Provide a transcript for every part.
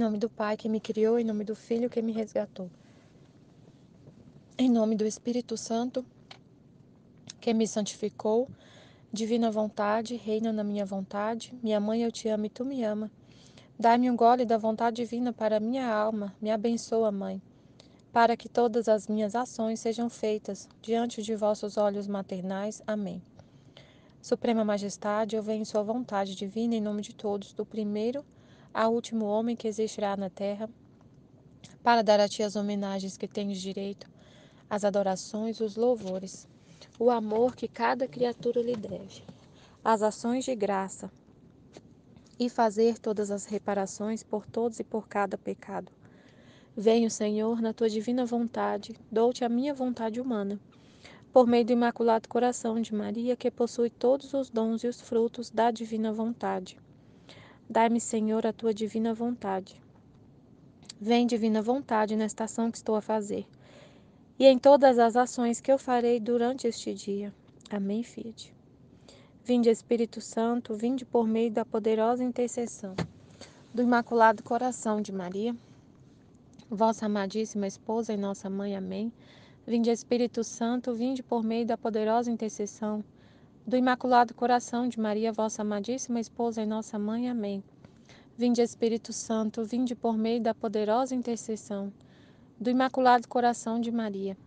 nome do Pai que me criou, em nome do Filho que me resgatou. Em nome do Espírito Santo que me santificou, divina vontade, reina na minha vontade. Minha mãe, eu te amo e tu me ama. Dai-me um gole da vontade divina para a minha alma, me abençoa, Mãe, para que todas as minhas ações sejam feitas diante de vossos olhos maternais. Amém. Suprema Majestade, eu venho em sua vontade divina em nome de todos, do primeiro ao último homem que existirá na terra, para dar a ti as homenagens que tens direito, as adorações, os louvores, o amor que cada criatura lhe deve, as ações de graça, e fazer todas as reparações por todos e por cada pecado. Venho, Senhor, na tua divina vontade, dou-te a minha vontade humana, por meio do Imaculado Coração de Maria, que possui todos os dons e os frutos da divina vontade. Dai-me, Senhor, a tua divina vontade. Vem, divina vontade, nesta ação que estou a fazer, e em todas as ações que eu farei durante este dia. Amém, Fiat. Vinde, Espírito Santo, vinde por meio da poderosa intercessão do Imaculado Coração de Maria, vossa amadíssima esposa e nossa mãe. Amém. Vinde, Espírito Santo, vinde por meio da poderosa intercessão do Imaculado Coração de Maria, vossa amadíssima esposa e nossa mãe. Amém. Vinde, Espírito Santo, vinde por meio da poderosa intercessão do Imaculado Coração de Maria,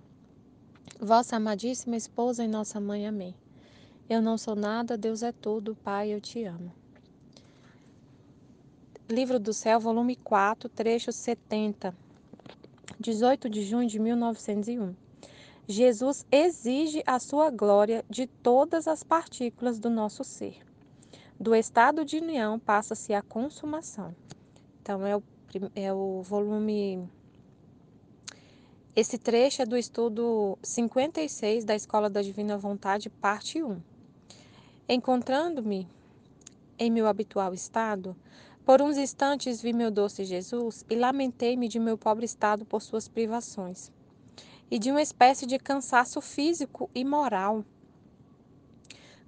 vossa amadíssima esposa e nossa mãe. Amém. Eu não sou nada, Deus é tudo, Pai, eu te amo. Livro do Céu, volume 4, trecho 70, 18 de junho de 1901. Jesus exige a sua glória de todas as partículas do nosso ser. Do estado de união passa-se a consumação. Então, é o volume... Esse trecho é do estudo 56 da Escola da Divina Vontade, parte 1. Encontrando-me em meu habitual estado, por uns instantes vi meu doce Jesus e lamentei-me de meu pobre estado por suas privações, e de uma espécie de cansaço físico e moral,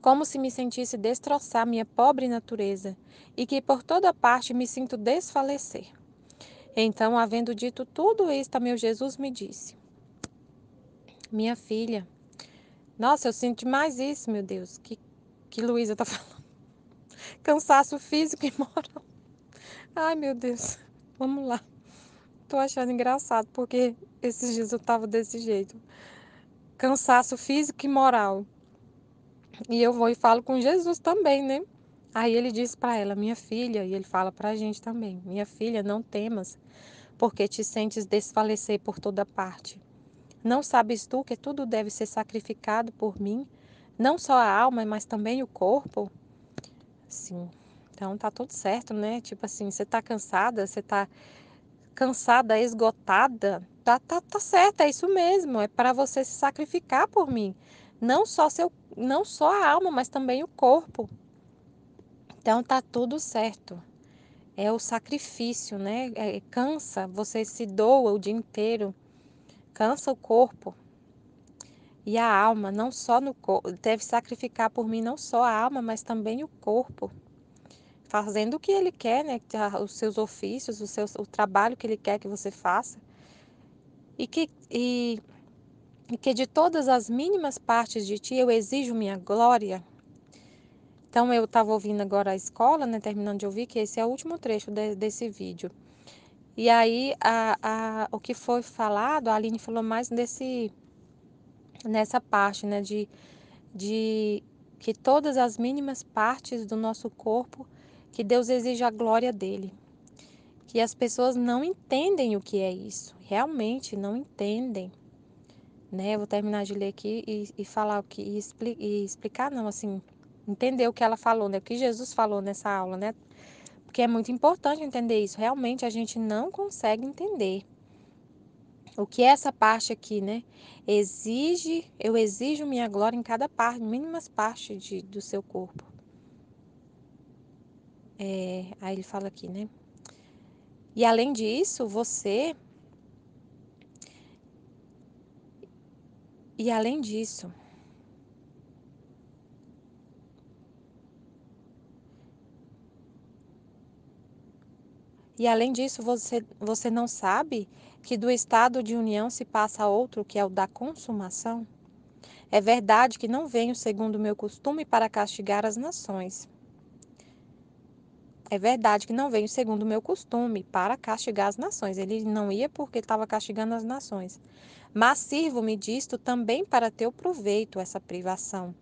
como se me sentisse destroçar minha pobre natureza, e que por toda parte me sinto desfalecer. Então, havendo dito tudo isto a meu Jesus, me disse: minha filha, nossa, eu sinto demais isso, meu Deus, que Luísa está falando. Cansaço físico e moral. Ai, meu Deus, vamos lá. Tô achando engraçado, porque esses dias eu tava desse jeito. Cansaço físico e moral. E eu vou e falo com Jesus também, né? Aí ele diz para ela, minha filha, e ele fala para a gente também: minha filha, não temas, porque te sentes desfalecer por toda parte. Não sabes tu que tudo deve ser sacrificado por mim? Não só a alma, mas também o corpo? Sim. Então tá tudo certo, né? Tipo assim, você tá cansada, esgotada, tá certo, é isso mesmo, é para você se sacrificar por mim. Não só a alma, mas também o corpo. Então tá tudo certo. É o sacrifício, né? Cansa, você se doa o dia inteiro, cansa o corpo. E a alma, não só no corpo, deve sacrificar por mim não só a alma, mas também o corpo. Fazendo o que ele quer, né? Os seus ofícios, o trabalho que ele quer que você faça. E que de todas as mínimas partes de ti eu exijo minha glória. Então eu estava ouvindo agora a escola, né? Terminando de ouvir, que esse é o último trecho desse vídeo. E aí o que foi falado, a Aline falou mais nessa parte, né? De que todas as mínimas partes do nosso corpo, que Deus exige a glória dele. Que as pessoas não entendem o que é isso, realmente não entendem, né? Eu vou terminar de ler aqui e falar o que e explicar, não, assim, entender o que ela falou, né? O que Jesus falou nessa aula, né? Porque é muito importante entender isso. Realmente a gente não consegue entender o que é essa parte aqui, né? Eu exijo minha glória em cada parte, mínimas partes do seu corpo. Aí ele fala aqui, né? E além disso, e além disso, E além disso, você não sabe que do estado de união se passa a outro, que é o da consumação? É verdade que não venho segundo o meu costume para castigar as nações. É verdade que não venho segundo o meu costume para castigar as nações. Ele não ia porque estava castigando as nações. Mas sirvo-me disto também para teu proveito, essa privação,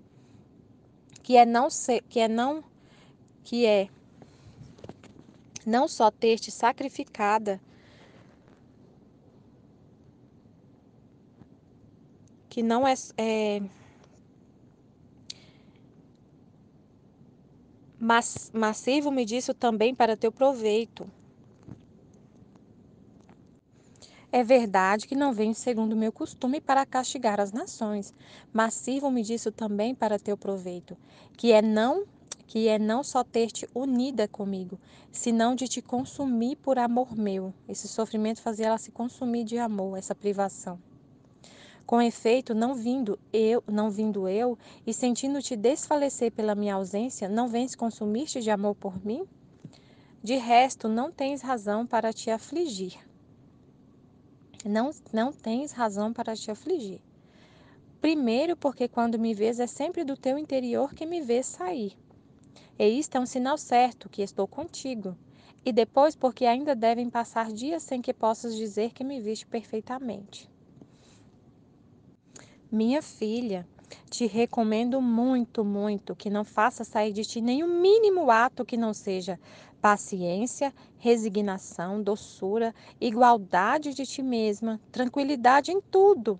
que é não ser, que é não só ter-te sacrificada, que não mas sirvo-me disso também para teu proveito. É verdade que não venho segundo o meu costume para castigar as nações, mas sirvo-me disso também para teu proveito, que é não só ter-te unida comigo, senão de te consumir por amor meu. Esse sofrimento fazia ela se consumir de amor, essa privação. Com efeito, não vindo eu, e sentindo-te desfalecer pela minha ausência, não vens consumir-te de amor por mim? De resto, não tens razão para te afligir. Não tens razão para te afligir. Primeiro, porque quando me vês é sempre do teu interior que me vês sair. E isto é um sinal certo que estou contigo. E depois, porque ainda devem passar dias sem que possas dizer que me viste perfeitamente. Minha filha, te recomendo muito, muito que não faça sair de ti nenhum mínimo ato que não seja paciência, resignação, doçura, igualdade de ti mesma, tranquilidade em tudo.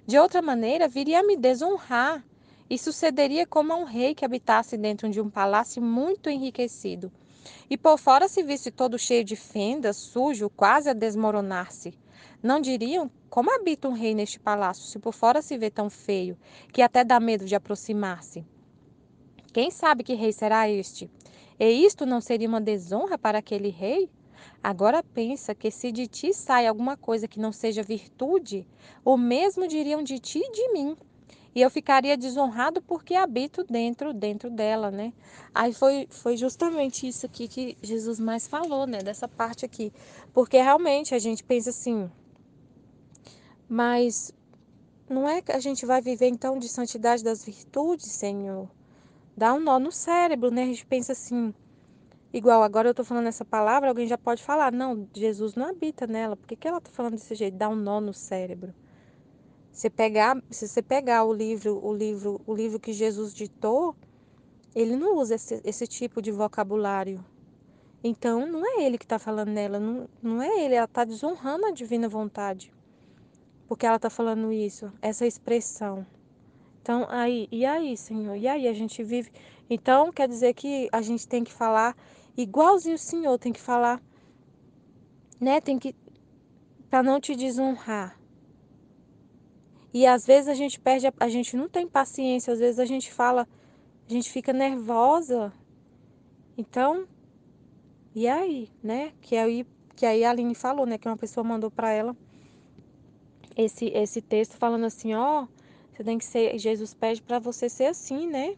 De outra maneira, viria a me desonrar e sucederia como a um rei que habitasse dentro de um palácio muito enriquecido. E por fora se visse todo cheio de fendas, sujo, quase a desmoronar-se. Não diriam como habita um rei neste palácio, se por fora se vê tão feio, que até dá medo de aproximar-se. Quem sabe que rei será este? E isto não seria uma desonra para aquele rei? Agora pensa que se de ti sai alguma coisa que não seja virtude, o mesmo diriam de ti e de mim. E eu ficaria desonrado porque habito dentro dela, né? Aí foi justamente isso aqui que Jesus mais falou, né? Dessa parte aqui. Porque realmente a gente pensa assim, mas não é que a gente vai viver então de santidade das virtudes, Senhor? Dá um nó no cérebro, né? A gente pensa assim, igual agora eu tô falando essa palavra, alguém já pode falar, não, Jesus não habita nela. Por que que ela tá falando desse jeito? Dá um nó no cérebro. Se você pegar o livro que Jesus ditou, ele não usa esse tipo de vocabulário. Então, não é ele que está falando nela, não é ele, ela está desonrando a divina vontade. Porque ela está falando isso, essa expressão. Então, e aí, Senhor? E aí, a gente vive. Então, quer dizer que a gente tem que falar igualzinho o Senhor, tem que falar, né? Tem que, para não te desonrar. E às vezes a gente perde, a gente não tem paciência, às vezes a gente fala, a gente fica nervosa. Então, e aí, né? Que aí a Aline falou, né? Que uma pessoa mandou para ela esse texto falando assim, ó, você tem que ser, Jesus pede para você ser assim, né?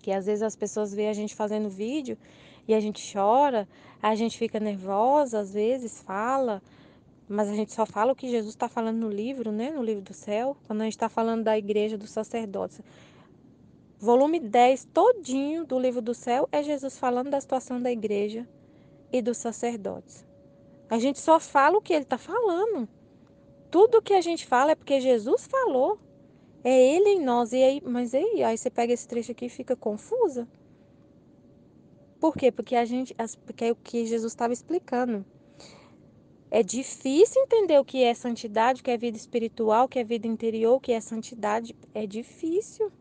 Que às vezes as pessoas veem a gente fazendo vídeo e a gente chora, a gente fica nervosa, às vezes fala, mas a gente só fala o que Jesus está falando no livro, né? No livro do céu, quando a gente está falando da igreja dos sacerdotes. Volume 10 todinho do livro do céu é Jesus falando da situação da igreja e dos sacerdotes. A gente só fala o que ele está falando. Tudo que a gente fala é porque Jesus falou. É ele em nós. E aí, mas aí você pega esse trecho aqui e fica confusa. Por quê? Porque é o que Jesus estava explicando. É difícil entender o que é santidade, o que é vida espiritual, o que é vida interior, o que é santidade. É difícil,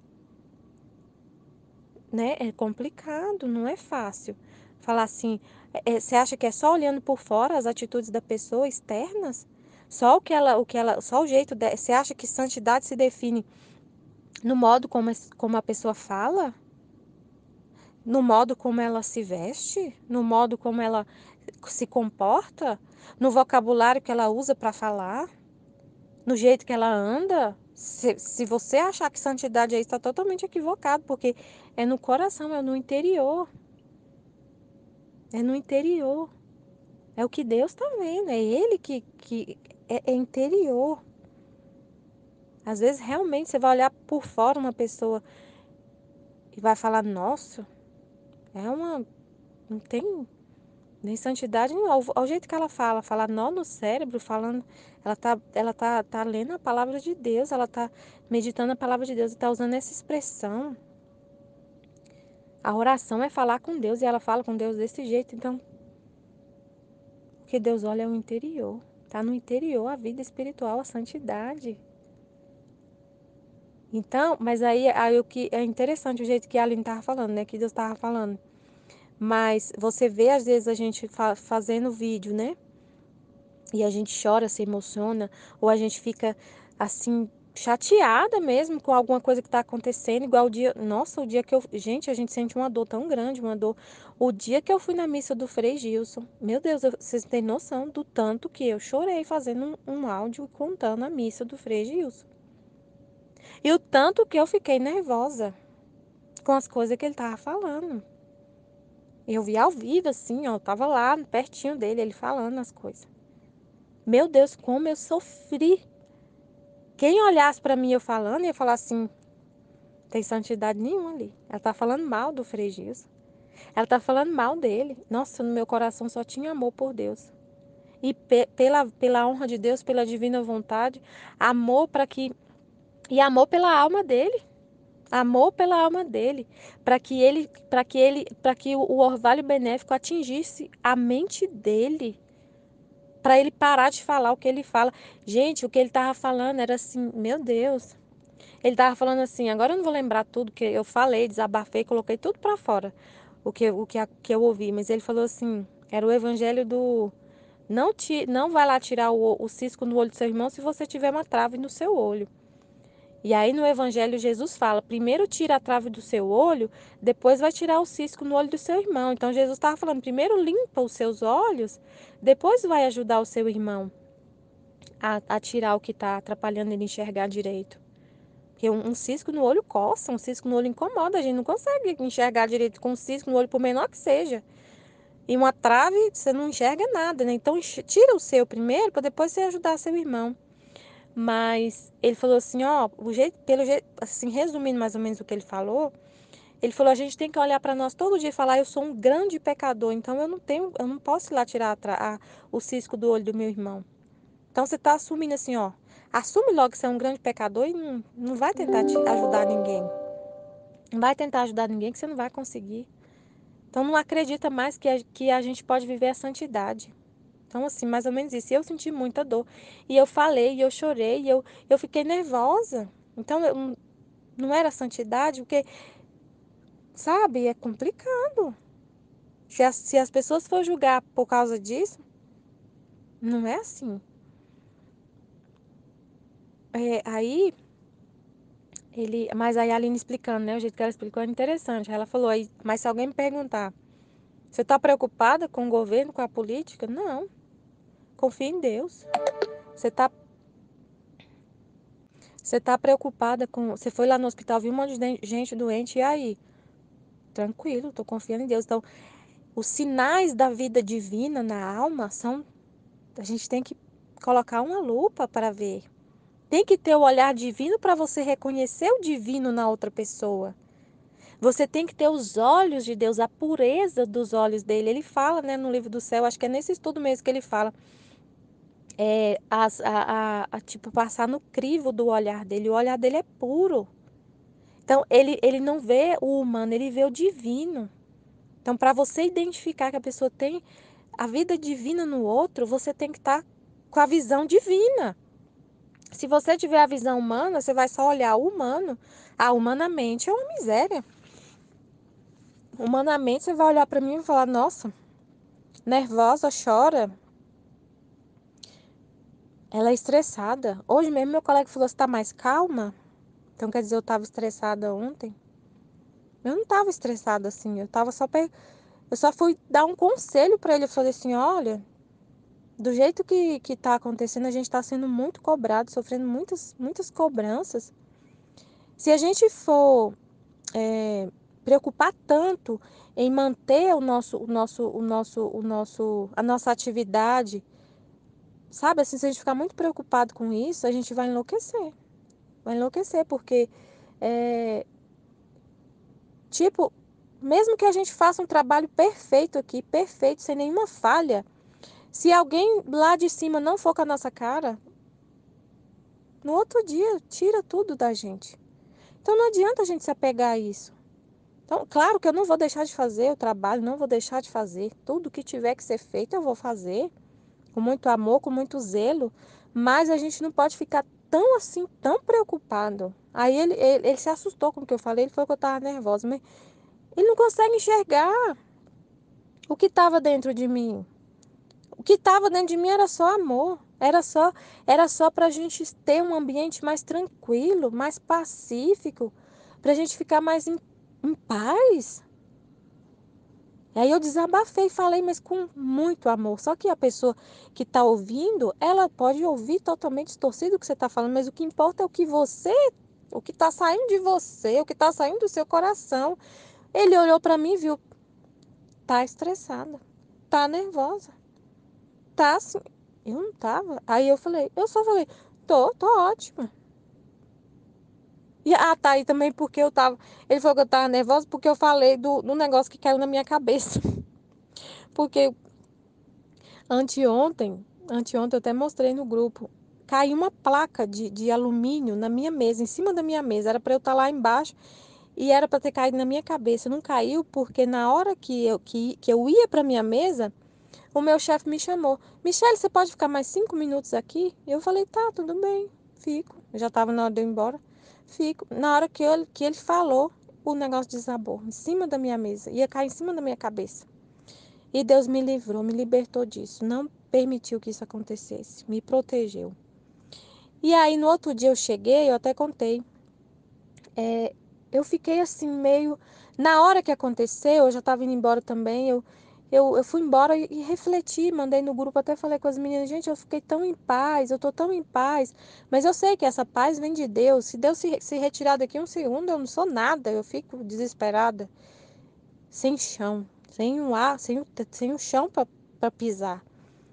né? É complicado, não é fácil. Falar assim, você acha que é só olhando por fora as atitudes da pessoa externas? Só só o jeito de, você acha que santidade se define no modo como a pessoa fala? No modo como ela se veste? No modo como ela se comporta? No vocabulário que ela usa para falar? No jeito que ela anda? Se você achar que santidade é isso, está totalmente equivocado, porque é no coração, é no interior. É no interior. É o que Deus está vendo. É Ele que é interior. Às vezes, realmente, você vai olhar por fora uma pessoa e vai falar, nossa, é uma... Não tem nem santidade nenhuma. Ao jeito que ela fala nó no cérebro, falando... Ela tá lendo a palavra de Deus, ela tá meditando a palavra de Deus e tá usando essa expressão. A oração é falar com Deus e ela fala com Deus desse jeito. Então, o que Deus olha é o interior. Tá no interior a vida espiritual, a santidade. Então, mas aí o que é interessante o jeito que a Aline estava falando, né? Que Deus estava falando. Mas você vê, às vezes, a gente fazendo vídeo, né? E a gente chora, se emociona, ou a gente fica assim, chateada mesmo com alguma coisa que está acontecendo, igual o dia. Nossa, o dia que eu. Gente, a gente sente uma dor tão grande, uma dor. O dia que eu fui na missa do Frei Gilson, meu Deus, vocês têm noção do tanto que eu chorei fazendo um áudio contando a missa do Frei Gilson. E o tanto que eu fiquei nervosa com as coisas que ele tava falando. Eu vi ao vivo, assim, ó, eu tava lá pertinho dele, ele falando as coisas. Meu Deus, como eu sofri. Quem olhasse pra mim eu falando ia falar assim, tem santidade nenhuma ali. Ela tá falando mal do Frei Gilson. Ela tá falando mal dele. Nossa, no meu coração só tinha amor por Deus. E pela honra de Deus, pela divina vontade, amor para que... E amor pela alma dele. Amor pela alma dele, para que o orvalho benéfico atingisse a mente dele, para ele parar de falar o que ele fala. Gente, o que ele tava falando era assim, meu Deus. Ele tava falando assim, agora eu não vou lembrar tudo que eu falei, desabafei, coloquei tudo para fora, que eu ouvi, mas ele falou assim, era o evangelho do não vai lá tirar o cisco no olho do seu irmão se você tiver uma trave no seu olho. E aí no Evangelho Jesus fala: primeiro tira a trave do seu olho, depois vai tirar o cisco no olho do seu irmão. Então Jesus estava falando: primeiro limpa os seus olhos, depois vai ajudar o seu irmão a tirar o que está atrapalhando ele enxergar direito. Porque um cisco no olho coça, um cisco no olho incomoda, a gente não consegue enxergar direito com um cisco no olho, por menor que seja. E uma trave, você não enxerga nada, né? Então tira o seu primeiro, para depois você ajudar seu irmão. Mas ele falou assim, ó, pelo jeito, assim, resumindo mais ou menos o que ele falou, a gente tem que olhar para nós todo dia e falar, eu sou um grande pecador, então eu não posso ir lá tirar o cisco do olho do meu irmão. Então você está assumindo assim, ó, assume logo que você é um grande pecador e não vai tentar te ajudar ninguém. Não vai tentar ajudar ninguém que você não vai conseguir. Então não acredita mais que a gente pode viver a santidade. Então, assim, mais ou menos isso. E eu senti muita dor. E eu falei, e eu chorei, eu fiquei nervosa. Então, não era santidade, porque, sabe, é complicado. Se as pessoas for julgar por causa disso, não é assim. Aí, mas aí a Aline explicando, né? O jeito que ela explicou é interessante. Ela falou, aí, mas se alguém me perguntar, você está preocupada com o governo, com a política? Não. Confia em Deus. Você está Você tá preocupada com. Você foi lá no hospital, viu um monte de gente doente, e aí? Tranquilo, tô confiando em Deus. Então, os sinais da vida divina na alma são. A gente tem que colocar uma lupa para ver. Tem que ter o olhar divino para você reconhecer o divino na outra pessoa. Você tem que ter os olhos de Deus, a pureza dos olhos dele. Ele fala, né, no livro do céu, acho que é nesse estudo mesmo que ele fala. Tipo, passar no crivo do olhar dele. O olhar dele é puro. Então, ele não vê o humano, ele vê o divino. Então, para você identificar que a pessoa tem a vida divina no outro, você tem que estar com a visão divina. Se você tiver a visão humana, você vai só olhar o humano. Ah, humanamente é uma miséria. Humanamente, você vai olhar para mim e falar: nossa, nervosa, chora. Ela é estressada. Hoje mesmo, meu colega falou: você está mais calma? Então, quer dizer, eu estava estressada ontem. Eu não estava estressada assim. Eu só fui dar um conselho para ele. Eu falei assim: olha. Do jeito que está acontecendo, a gente está sendo muito cobrado, sofrendo muitas cobranças. Se a gente for preocupar tanto em manter a nossa atividade, sabe? Assim, se a gente ficar muito preocupado com isso, a gente vai enlouquecer. Vai enlouquecer, porque, é, tipo, mesmo que a gente faça um trabalho perfeito aqui, perfeito, sem nenhuma falha, se alguém lá de cima não for com a nossa cara, no outro dia tira tudo da gente. Então não adianta a gente se apegar a isso. Então, claro que eu não vou deixar de fazer o trabalho, não vou deixar de fazer. Tudo que tiver que ser feito, eu vou fazer com muito amor, com muito zelo, mas a gente não pode ficar tão assim, tão preocupado. Aí ele se assustou com o que eu falei, ele falou que eu estava nervosa, mas ele não consegue enxergar o que estava dentro de mim. O que estava dentro de mim era só amor, era só para a gente ter um ambiente mais tranquilo, mais pacífico, para a gente ficar mais em paz. E aí eu desabafei, falei, mas com muito amor. Só que a pessoa que está ouvindo, ela pode ouvir totalmente distorcido o que você está falando, mas o que importa é o que está saindo de você, o que está saindo do seu coração. Ele olhou para mim e viu, tá estressada, tá nervosa, tá assim. Eu não tava. Aí eu só falei, tô ótima. E tá aí também porque eu tava. Ele falou que eu tava nervosa porque eu falei do negócio que caiu na minha cabeça. Porque anteontem eu até mostrei no grupo. Caiu uma placa de alumínio na minha mesa, em cima da minha mesa. Era para eu estar lá embaixo e era para ter caído na minha cabeça. Não caiu porque na hora que eu ia para minha mesa, o meu chefe me chamou. Michele, você pode ficar mais 5 minutos aqui? Eu falei, tá, tudo bem, fico. Já estava na hora de eu ir embora. Fico. Na hora que ele falou, o negócio desabou em cima da minha mesa. Ia cair em cima da minha cabeça. E Deus me livrou, me libertou disso. Não permitiu que isso acontecesse. Me protegeu. E aí, no outro dia eu cheguei, eu até contei. Eu fiquei assim, meio. Na hora que aconteceu, eu já estava indo embora também. Eu fui embora e refleti, mandei no grupo, até falei com as meninas, gente, eu fiquei tão em paz, eu tô tão em paz. Mas eu sei que essa paz vem de Deus. Se Deus se retirar daqui um segundo, eu não sou nada, eu fico desesperada, sem chão, sem um ar, sem um chão para pisar.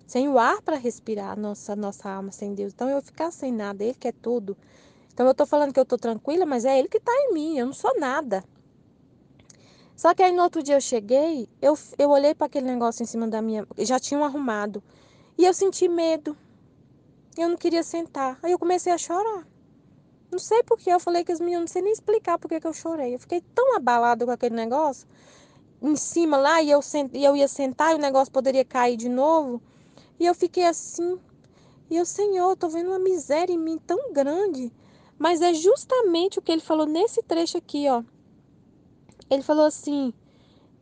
Sem o ar para respirar, nossa alma sem Deus. Então eu vou ficar sem nada, Ele quer tudo. Então eu tô falando que eu tô tranquila, mas é Ele que tá em mim, eu não sou nada. Só que aí no outro dia eu cheguei, eu olhei para aquele negócio em cima da minha. Já tinham arrumado. E eu senti medo. Eu não queria sentar. Aí eu comecei a chorar. Não sei por que. Eu falei que as meninas, não sei nem explicar por que eu chorei. Eu fiquei tão abalada com aquele negócio em cima lá e eu ia sentar e o negócio poderia cair de novo. E eu fiquei assim. E eu, Senhor, tô vendo uma miséria em mim tão grande. Mas é justamente o que ele falou nesse trecho aqui, ó. Ele falou assim,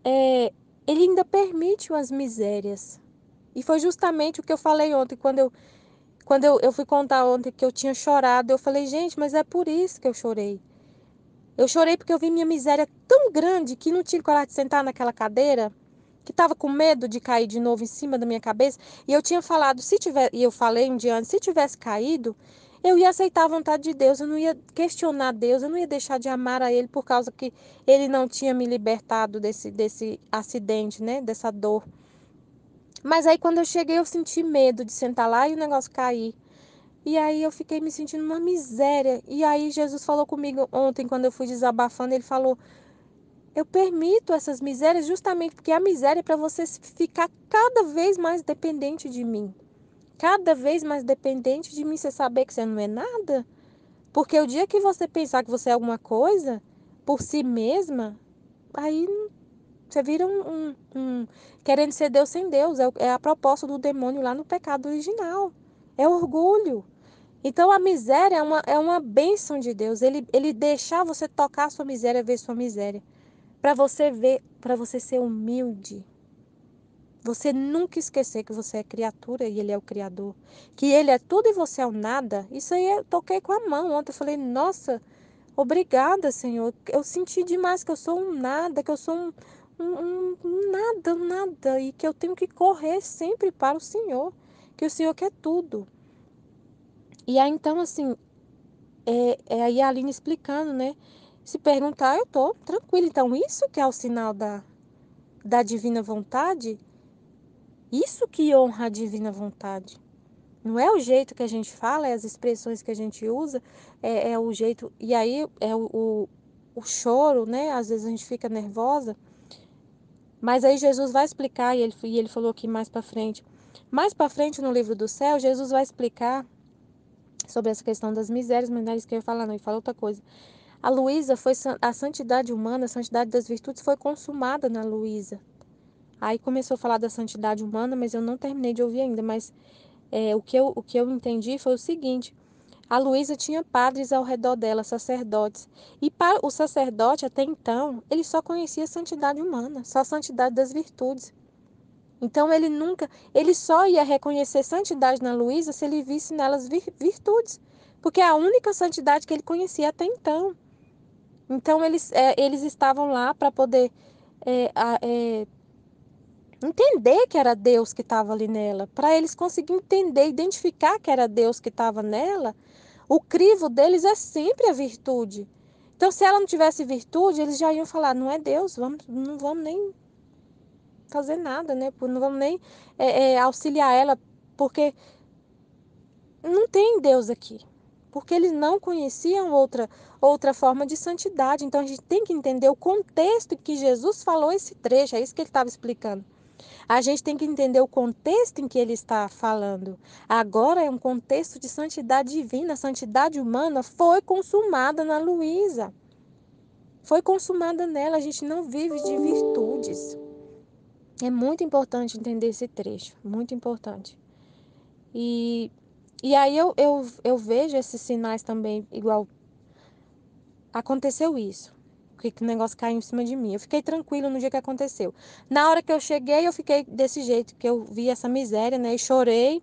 ele ainda permite as misérias. E foi justamente o que eu falei ontem, quando eu fui contar ontem que eu tinha chorado. Eu falei, gente, mas é por isso que eu chorei. Eu chorei porque eu vi minha miséria tão grande que não tinha coragem de sentar naquela cadeira, que estava com medo de cair de novo em cima da minha cabeça. E eu tinha falado, e eu falei um dia antes, se tivesse caído, eu ia aceitar a vontade de Deus, eu não ia questionar Deus, eu não ia deixar de amar a Ele por causa que Ele não tinha me libertado desse acidente, né? Dessa dor. Mas aí quando eu cheguei, eu senti medo de sentar lá e o negócio cair. E aí eu fiquei me sentindo uma miséria. E aí Jesus falou comigo ontem, quando eu fui desabafando, ele falou: eu permito essas misérias justamente porque a miséria é para você ficar cada vez mais dependente de mim. Cada vez mais dependente de mim, você saber que você não é nada. Porque o dia que você pensar que você é alguma coisa por si mesma, aí você vira querendo ser Deus sem Deus. É a proposta do demônio lá no pecado original. É orgulho. Então a miséria é uma bênção de Deus. Ele deixar você tocar a sua miséria, ver sua miséria. Para você ver, para você ser humilde. Você nunca esquecer que você é criatura e Ele é o Criador. Que Ele é tudo e você é o nada. Isso aí eu toquei com a mão ontem. Eu falei, nossa, obrigada, Senhor. Eu senti demais que eu sou um nada, que eu sou um nada, um nada. E que eu tenho que correr sempre para o Senhor. Que o Senhor quer tudo. E aí então, assim, aí a Aline explicando, né? Se perguntar, eu tô tranquila. Então, isso que é o sinal da divina vontade, isso que honra a divina vontade. Não é o jeito que a gente fala, é as expressões que a gente usa, é o jeito. E aí é o choro, né? Às vezes a gente fica nervosa. Mas aí Jesus vai explicar, e ele falou aqui mais para frente. Mais para frente no livro do céu, Jesus vai explicar sobre essa questão das misérias, mas não é isso que eu ia falar, não, ele fala outra coisa. A Luísa foi a santidade humana, a santidade das virtudes foi consumada na Luísa. Aí começou a falar da santidade humana, mas eu não terminei de ouvir ainda. Mas o que eu entendi foi o seguinte: a Luísa tinha padres ao redor dela, sacerdotes. E para o sacerdote, até então, ele só conhecia a santidade humana, só a santidade das virtudes. Então ele só ia reconhecer santidade na Luísa se ele visse nelas virtudes, porque é a única santidade que ele conhecia até então. Então eles estavam lá para poder entender que era Deus que estava ali nela, para eles conseguirem entender, identificar que era Deus que estava nela. O crivo deles é sempre a virtude. Então, se ela não tivesse virtude, eles já iam falar: não é Deus, não vamos nem fazer nada, né? Não vamos nem auxiliar ela, porque não tem Deus aqui. Porque eles não conheciam outra forma de santidade. Então, a gente tem que entender o contexto em que Jesus falou esse trecho. É isso que ele estava explicando. A gente tem que entender o contexto em que ele está falando. Agora é um contexto de santidade divina. A santidade humana foi consumada na Luísa. Foi consumada nela. A gente não vive de virtudes. É muito importante entender esse trecho. Muito importante. E aí eu vejo esses sinais também, igual aconteceu isso. Que o negócio caiu em cima de mim. Eu fiquei tranquila no dia que aconteceu. Na hora que eu cheguei, eu fiquei desse jeito, que eu vi essa miséria, né? E chorei.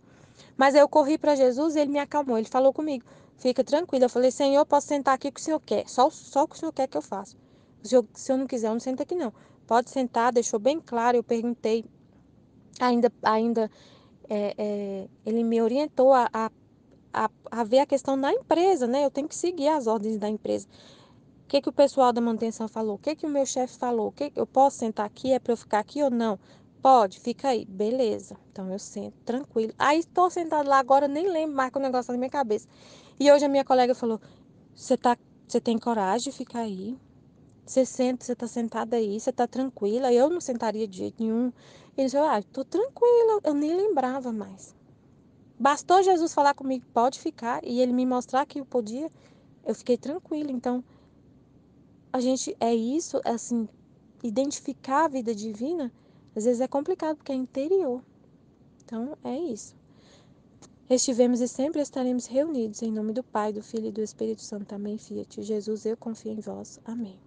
Mas aí eu corri para Jesus e ele me acalmou. Ele falou comigo: fica tranquila. Eu falei: Senhor, eu posso sentar aqui o que o Senhor quer. Só o que o Senhor quer que eu faça. Se eu não quiser, eu não sento aqui não. Pode sentar, deixou bem claro. Eu perguntei. Ainda ele me orientou a ver a questão da empresa, né? Eu tenho que seguir as ordens da empresa. O que o pessoal da manutenção falou? O que o meu chefe falou? Eu posso sentar aqui? É para eu ficar aqui ou não? Pode, fica aí. Beleza. Então eu sento, tranquilo. Aí estou sentada lá agora, nem lembro mais que o negócio tá na minha cabeça. E hoje a minha colega falou: você tem coragem de ficar aí? Você tá sentada aí, você tá tranquila? Eu não sentaria de jeito nenhum. Ele disse: tô tranquila, eu nem lembrava mais. Bastou Jesus falar comigo: pode ficar, e ele me mostrar que eu podia, eu fiquei tranquila. Então, a gente isso, assim, identificar a vida divina, às vezes é complicado, porque é interior. Então, é isso. Estivemos e sempre estaremos reunidos em nome do Pai, do Filho e do Espírito Santo. Amém, Fiat. Jesus, eu confio em vós. Amém.